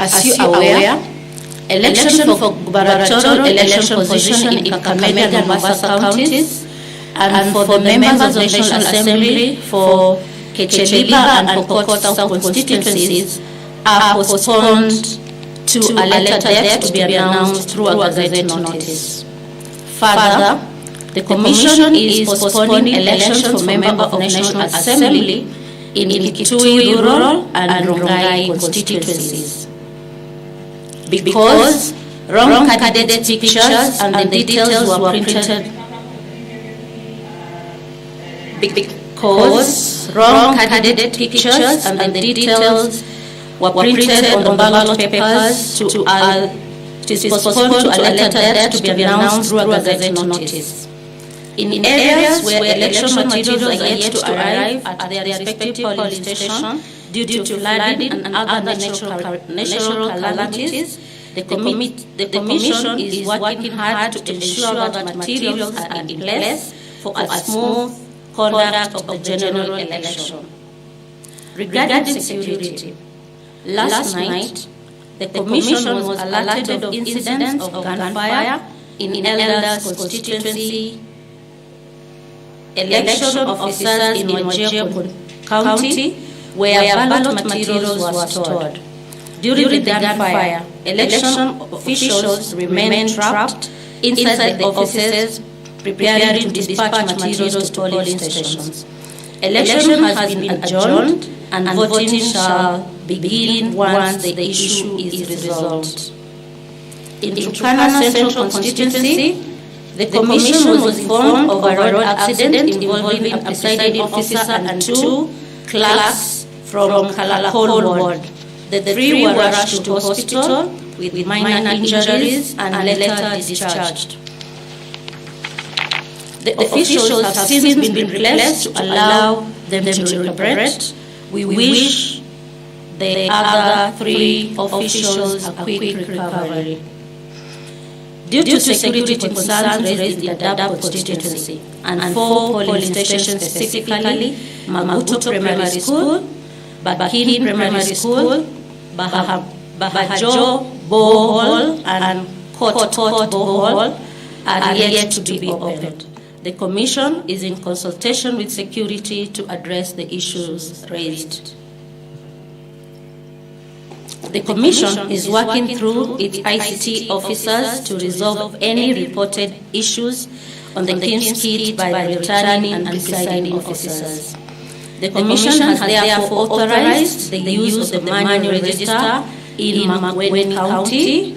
As you are aware, election for gubernatorial election position in Kakamega and Mombasa counties, and for the members of the National Assembly for Kecheliba and Pokot South constituencies are postponed to a later date to be announced through a gazette notice. Further, the Commission is postponing elections for members of National Assembly in Kitui Rural and Rongai constituencies because wrong candidate pictures and the details were printed on the ballot papers it is postponed to a later date to be announced through a gazette notice. In areas where election materials are yet to arrive at their respective polling station due to flooding and other natural calamities, the Commission is working hard to ensure that materials are in place for a smooth conduct of the general election. Regarding security, last night, the Commission was alerted of incidents of gunfire in Elders constituency, election officers in Wajir County, where ballot materials were stored. During the gunfire, election officials remained trapped inside the offices preparing to dispatch materials to polling stations. Election has been adjourned and voting shall begin once the issue is resolved. In Turkana Central Constituency, the Commission was informed of a road accident involving a presiding officer and 2 clerks from Kalakol ward. The 3 were rushed to hospital with minor injuries and later discharged. The officials have since been replaced to allow them to recuperate. We wish the other 3 officials a quick recovery. Due to security concerns raised in the Dab constituency and 4 polling stations specifically, Maguto Primary School, Bakin Primary School, Bahajo Bohol and Kot Bohol are yet to be opened. The Commission is in consultation with security to address the issues raised. The Commission is working through its ICT officers to resolve any reported issues on the King's kit by the returning and presiding officers. The Commission has therefore authorized the use of the manual register in Makueni County,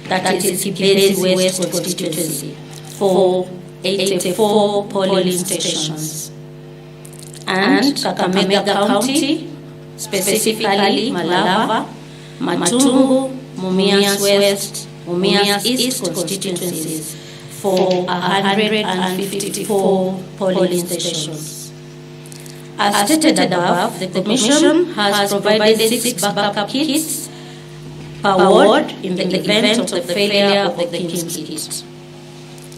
that is Iebc West constituency, for 84 polling stations. And Kakamega County, specifically Malava, Matungu, Mumias West, Mumias East constituencies for 154 polling stations. As stated above, the Commission has provided 6 backup kits per ward in the event of the failure of the King's kit.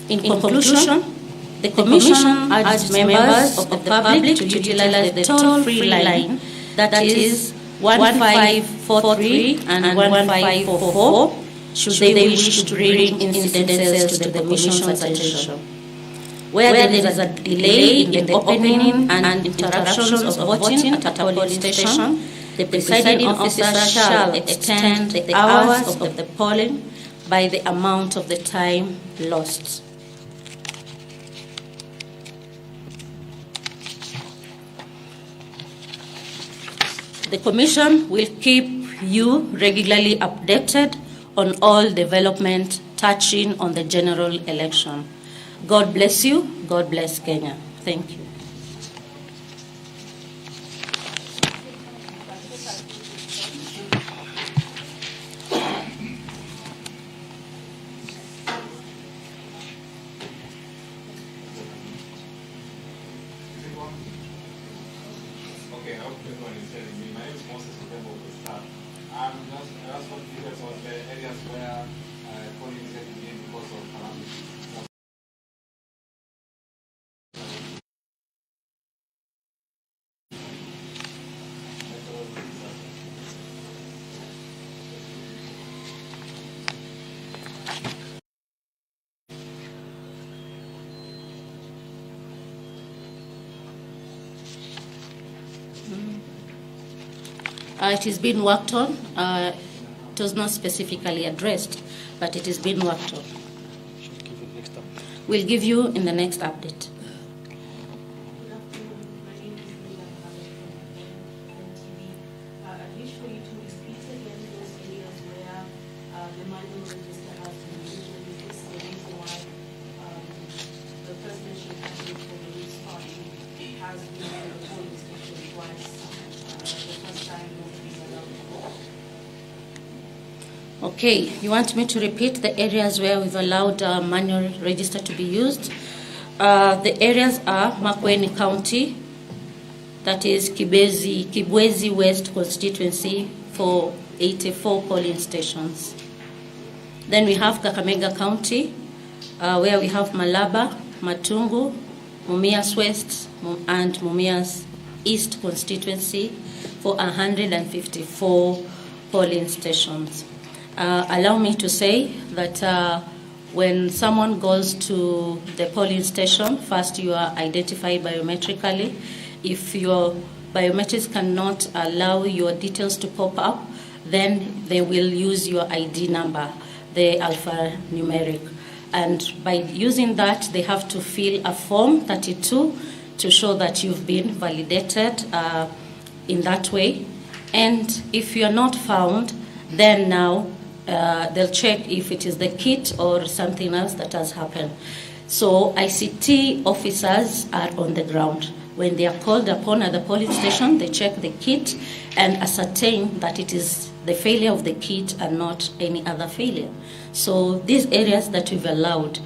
In conclusion, the Commission urges members of the public to utilize the toll-free line, that is 1543 and 1544, should they wish to bring incidences to the Commission's attention. Where there is a delay in the opening and interruptions of voting at a polling station, the presiding officer shall extend the hours of the polling by the amount of the time lost. The Commission will keep you regularly updated on all development touching on the general election. God bless you. God bless Kenya. Thank you. Okay, I hope everyone is hearing me. My name is Moses Upembo with staff. I just want to details on the areas where polling is yet to begin because of calamity. It is being worked on. It was not specifically addressed, but it is being worked on. We'll give you in the next update. Okay, you want me to repeat the areas where we've allowed manual register to be used? The areas are Makueni County, that is Kibwezi West constituency for 84 polling stations. Then we have Kakamega County, where we have Malaba, Matungu, Mumias West, and Mumias East constituency for 154 polling stations. Allow me to say that when someone goes to the polling station, first you are identified biometrically. If your biometrics cannot allow your details to pop up, then they will use your ID number, the alphanumeric. And by using that, they have to fill a form 32 to show that you've been validated in that way. And if you're not found, then now they'll check if it is the kit or something else that has happened. So ICT officers are on the ground. When they are called upon at the polling station, they check the kit and ascertain that it is the failure of the kit and not any other failure. So these areas that we've allowed,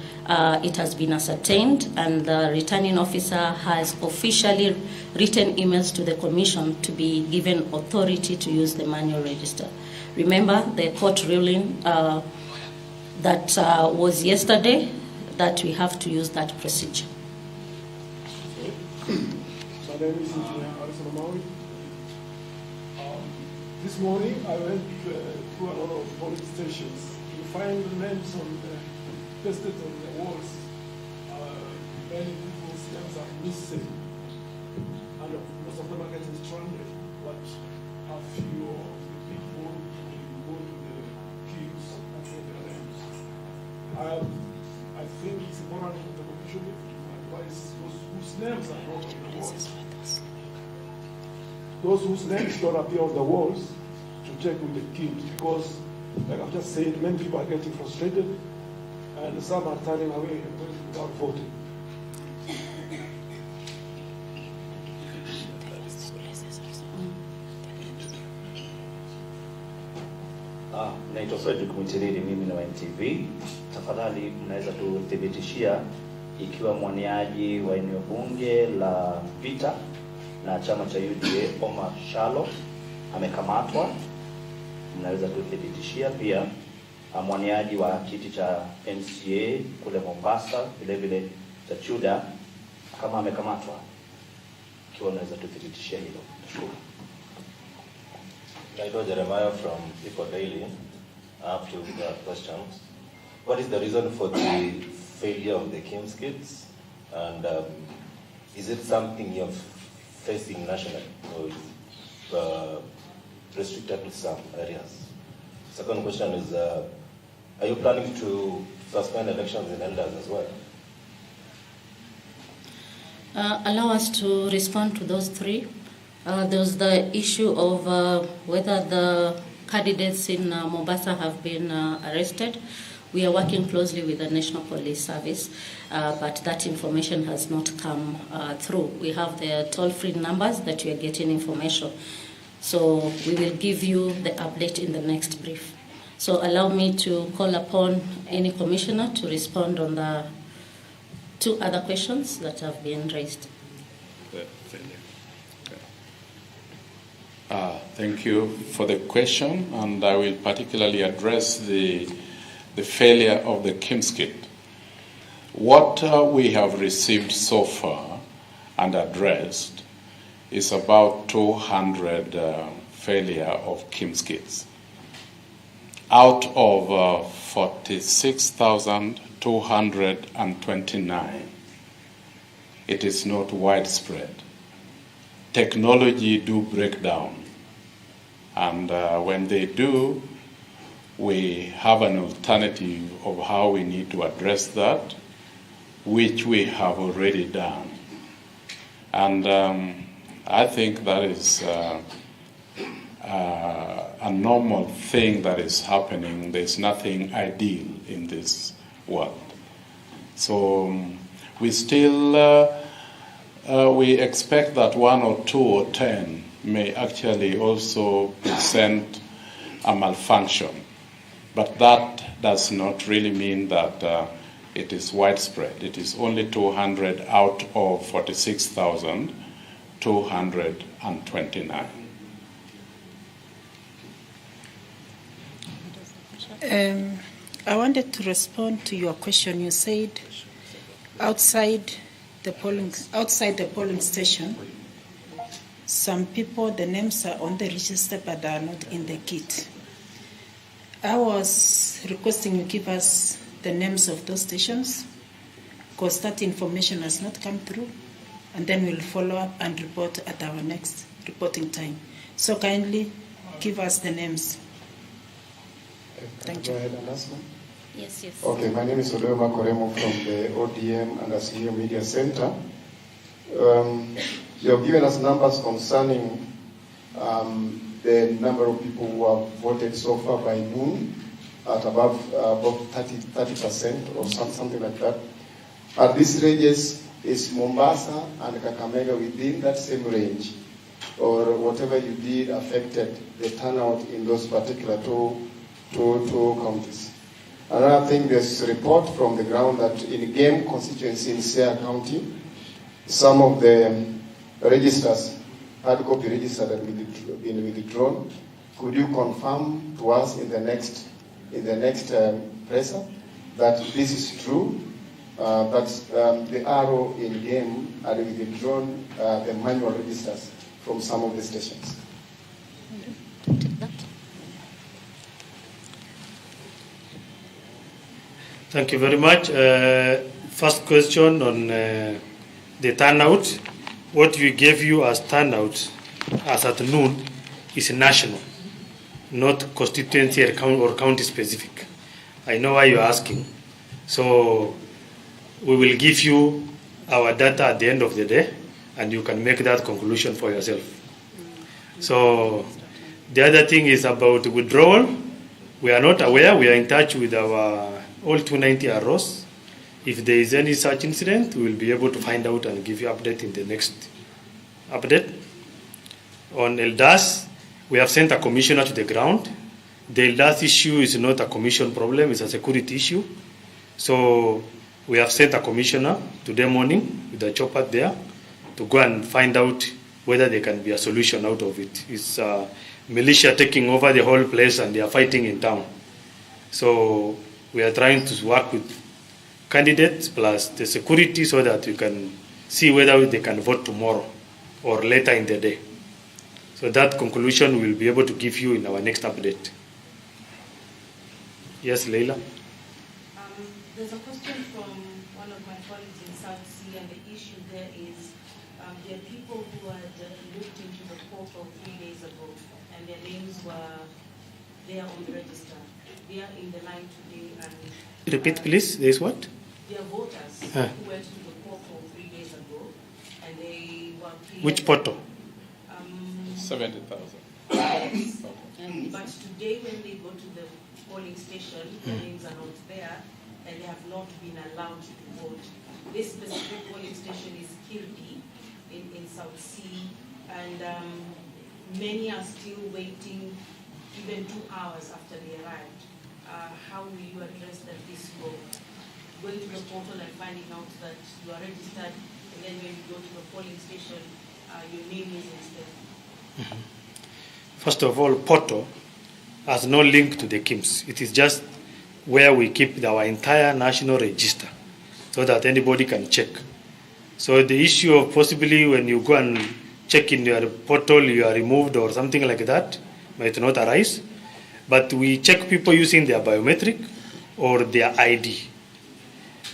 it has been ascertained, and the returning officer has officially written emails to the commission to be given authority to use the manual register. Remember the court ruling that was yesterday, that we have to use that procedure. My name is Alison Amawi. This morning I went through a lot of polling stations. You find the names pasted on the walls. Many people's names are missing, and most of them are getting stranded. But a few of the people will go to the queues and get their names. I think it's important that the commission advise those whose names are not on the walls. Those whose names don't appear on the walls to check with the queues, because, like I've just said, many people are getting frustrated, and some are turning away and going without voting. Naitwa Fredrick Mwitiriri, mimi na NTV. Tafadhali mnaweza tuthibitishia ikiwa mwaniaji wa eneo bunge la Vita na chama cha UDA Omar Shalo amekamatwa? Mnaweza tuthibitishia pia mwaniaji wa kiti cha MCA kule Mombasa vile vile cha Chuda kama amekamatwa? Ikiwa mnaweza tuthibitishia hilo. Nashukuru. Naitwa Jeremiah from People Daily. I have two questions. What is the reason for the failure of the KIMS kits? And is it something you're facing nationally, or is restricted to some areas? Second question is, are you planning to suspend elections in elders as well? Allow us to respond to those three. There's the issue of whether the candidates in Mombasa have been arrested. We are working closely with the National Police Service, but that information has not come through. We have the toll-free numbers that we are getting information. So we will give you the update in the next brief. So allow me to call upon any commissioner to respond on the two other questions that have been raised. Thank you for the question, and I will particularly address the failure of the KIMS kit. What we have received so far and addressed is about 200 failure of KIMS kits out of 46,229. It is not widespread. Technology do break down. And when they do, we have an alternative of how we need to address that, which we have already done. And I think that is a normal thing that is happening. There's nothing ideal in this world. So we still, we expect that 1 or 2 or 10 may actually also present a malfunction. But that does not really mean that it is widespread. It is only 200 out of 46,229. I wanted to respond to your question. You said outside the polling station, some people, the names are on the register but are not in the kit. I was requesting you give us the names of those stations because that information has not come through, and then we'll follow up and report at our next reporting time. So kindly give us the names. Thank you. Go ahead and ask me. Yes. Okay, my name is Odoma Koremo from the ODM and Asio Media Center. You have given us numbers concerning the number of people who have voted so far by noon at above 30% or something like that. At this ranges, is Mombasa and Kakamega within that same range, or whatever you did affected the turnout in those particular two counties? Another thing, there's a report from the ground that in Game constituency in Siaya County, some of the registers, hard copy registers that have been withdrawn. Could you confirm to us in the next presser that this is true? That the RO in Game had withdrawn the manual registers from some of the stations. Thank you very much. First question on the turnout. What we gave you as turnout as at noon is national, not constituency or county specific. I know why you're asking. So we will give you our data at the end of the day, and you can make that conclusion for yourself. So the other thing is about withdrawal. We are not aware. We are in touch with our all 290 ROs. If there is any such incident, we will be able to find out and give you update in the next update. On ELDAS, we have sent a commissioner to the ground. The ELDAS issue is not a commission problem, it's a security issue. So we have sent a commissioner today morning with a chopper there to go and find out whether there can be a solution out of it. It's militia taking over the whole place and they are fighting in town. So we are trying to work with candidates plus the security so that we can see whether they can vote tomorrow or later in the day. So that conclusion we'll be able to give you in our next update. Yes, Leila? There's a question from one of my colleagues in South Sea, and the issue there is there are people who had looked into the portal 3 days ago, and their names were there on the register. They are in the line today. And repeat, please. There is what? There are voters who went to the portal 3 days ago, and they were clear. Which portal? 70,000. Yes. But today, when they go to the polling station, their names are not there, and they have not been allowed to vote. This specific polling station is Kirby in South Sea, and many are still waiting even 2 hours after they arrived. How will you address that this will? Going to the portal and finding out that you are registered, and then when you go to the polling station, your name is instead. First of all, portal has no link to the KIMS. It is just where we keep our entire national register so that anybody can check. So the issue of possibly when you go and check in your portal, you are removed or something like that might not arise. But we check people using their biometric or their ID.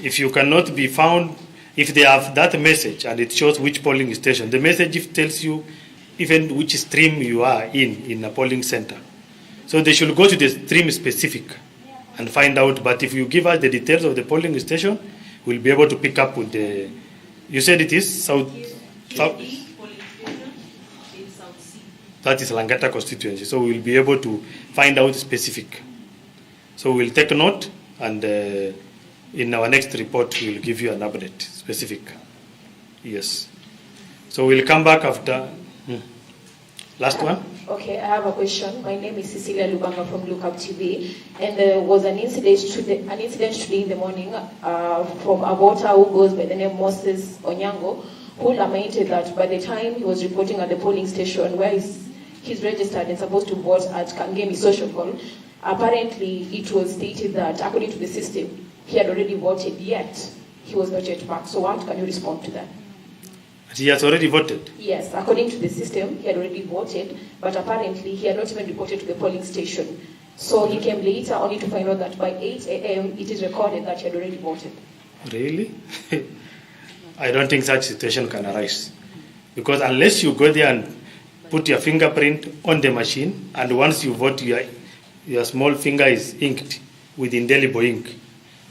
If you cannot be found, if they have that message and it shows which polling station, the message tells you even which stream you are in a polling center. So they should go to the stream specific and find out. But if you give us the details of the polling station, we'll be able to pick up with the. You said it is South. That is Langata constituency. So we'll be able to find out specific. So we'll take note, and in our next report we'll give you an update specific. Yes. So we'll come back after. Last one. Okay, I have a question. My name is Cecilia Lubanga from Lookup TV, and there was an incident today in the morning from a voter who goes by the name Moses Onyango, who lamented that by the time he was reporting at the polling station where he's registered and supposed to vote at Kangemi Social Hall, apparently it was stated that according to the system, he had already voted, yet he was not yet back. So what can you respond to that? He has already voted? Yes, according to the system, he had already voted, but apparently he had not even reported to the polling station. So he came later only to find out that by 8 a.m. it is recorded that he had already voted. Really? I don't think such situation can arise. Because unless you go there and put your fingerprint on the machine, and once you vote, your small finger is inked with indelible ink,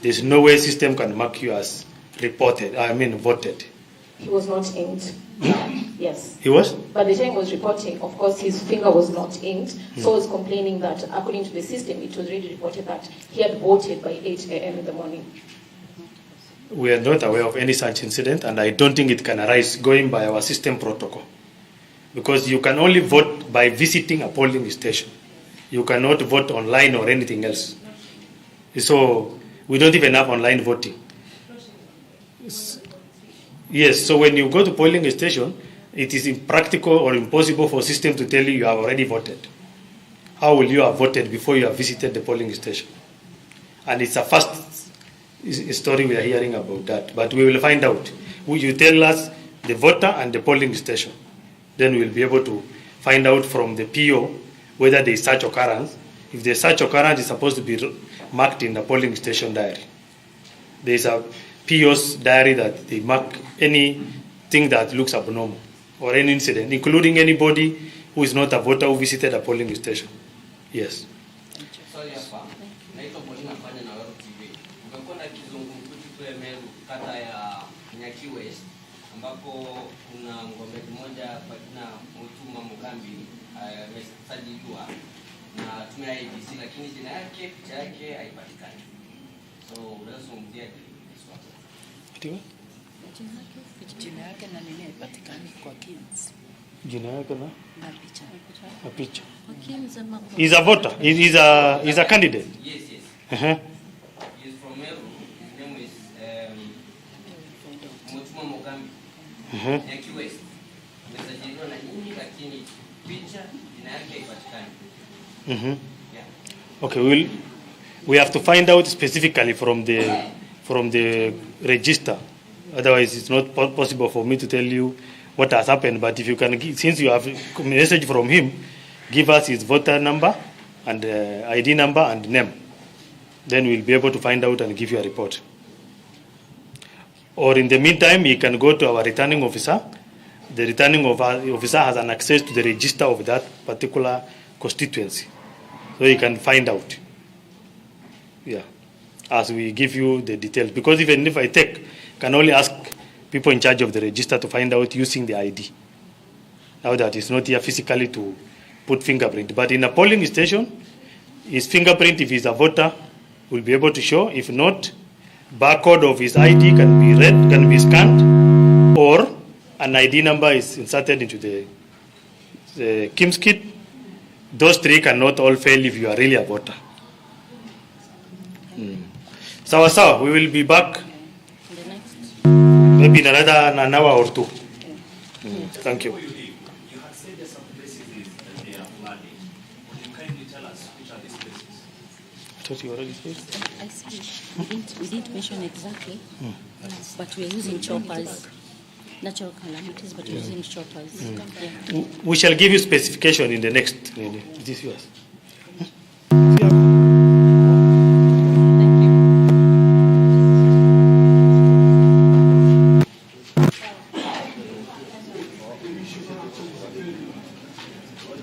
there's no way system can mark you as voted. He was not inked. Yes. He was? By the time he was reporting, of course, his finger was not inked. So he was complaining that according to the system, it was already reported that he had voted by 8 a.m. in the morning. We are not aware of any such incident, and I don't think it can arise going by our system protocol. Because you can only vote by visiting a polling station. You cannot vote online or anything else. So we don't even have online voting. Yes, so when you go to polling station, it is impractical or impossible for system to tell you have already voted. How will you have voted before you have visited the polling station? And it's a first story we are hearing about that, but we will find out. You tell us the voter and the polling station. Then we'll be able to find out from the PO whether there is such occurrence. If the such occurrence is supposed to be marked in the polling station diary. There is a PO's diary that they mark anything that looks abnormal or any incident, including anybody who is not a voter who visited a polling station. Yes. Sorry, naitwa Bolina Fanya na Wero TV. Kumekuwa na kizungumkuti kule Meru kata ya Nyaki West ambapo kuna ngombe mmoja kwa jina Mutuma Mukambi amesajiliwa na tume ya Iebc, lakini jina yake picha yake haipatikani. So unazungumzia Jina yake na nini haipatikani kwa Kings. Jina yake na picha. A picha. He's a voter. He's a candidate. Yes. He's from Meru. His name is Mutuma Mukambi. Nyaki West. Amesajiliwa na nyinyi lakini picha jina yake haipatikani. Okay, we have to find out specifically from the register. Otherwise, it's not possible for me to tell you what has happened. But if you can, since you have a message from him, give us his voter number and ID number and name. Then we'll be able to find out and give you a report. Or in the meantime, you can go to our returning officer. The returning officer has an access to the register of that particular constituency. So you can find out. Yeah. As we give you the details. Because even if I can only ask people in charge of the register to find out using the ID. Now that it's not here physically to put fingerprint. But in a polling station, his fingerprint, if he's a voter, will be able to show. If not, barcode of his ID can be read, can be scanned, or an ID number is inserted into the KIMS kit. Those three cannot all fail if you are really a voter. So we will be back maybe in an hour or two. Thank you. You had said there's some places that they are flooding. Would you kindly tell us which are these places? I thought you already said. I see. We didn't mention exactly, but we are using choppers. Natural calamities, but using choppers. Yeah. We shall give you specification in the next. Is this yours? should actually is a failure.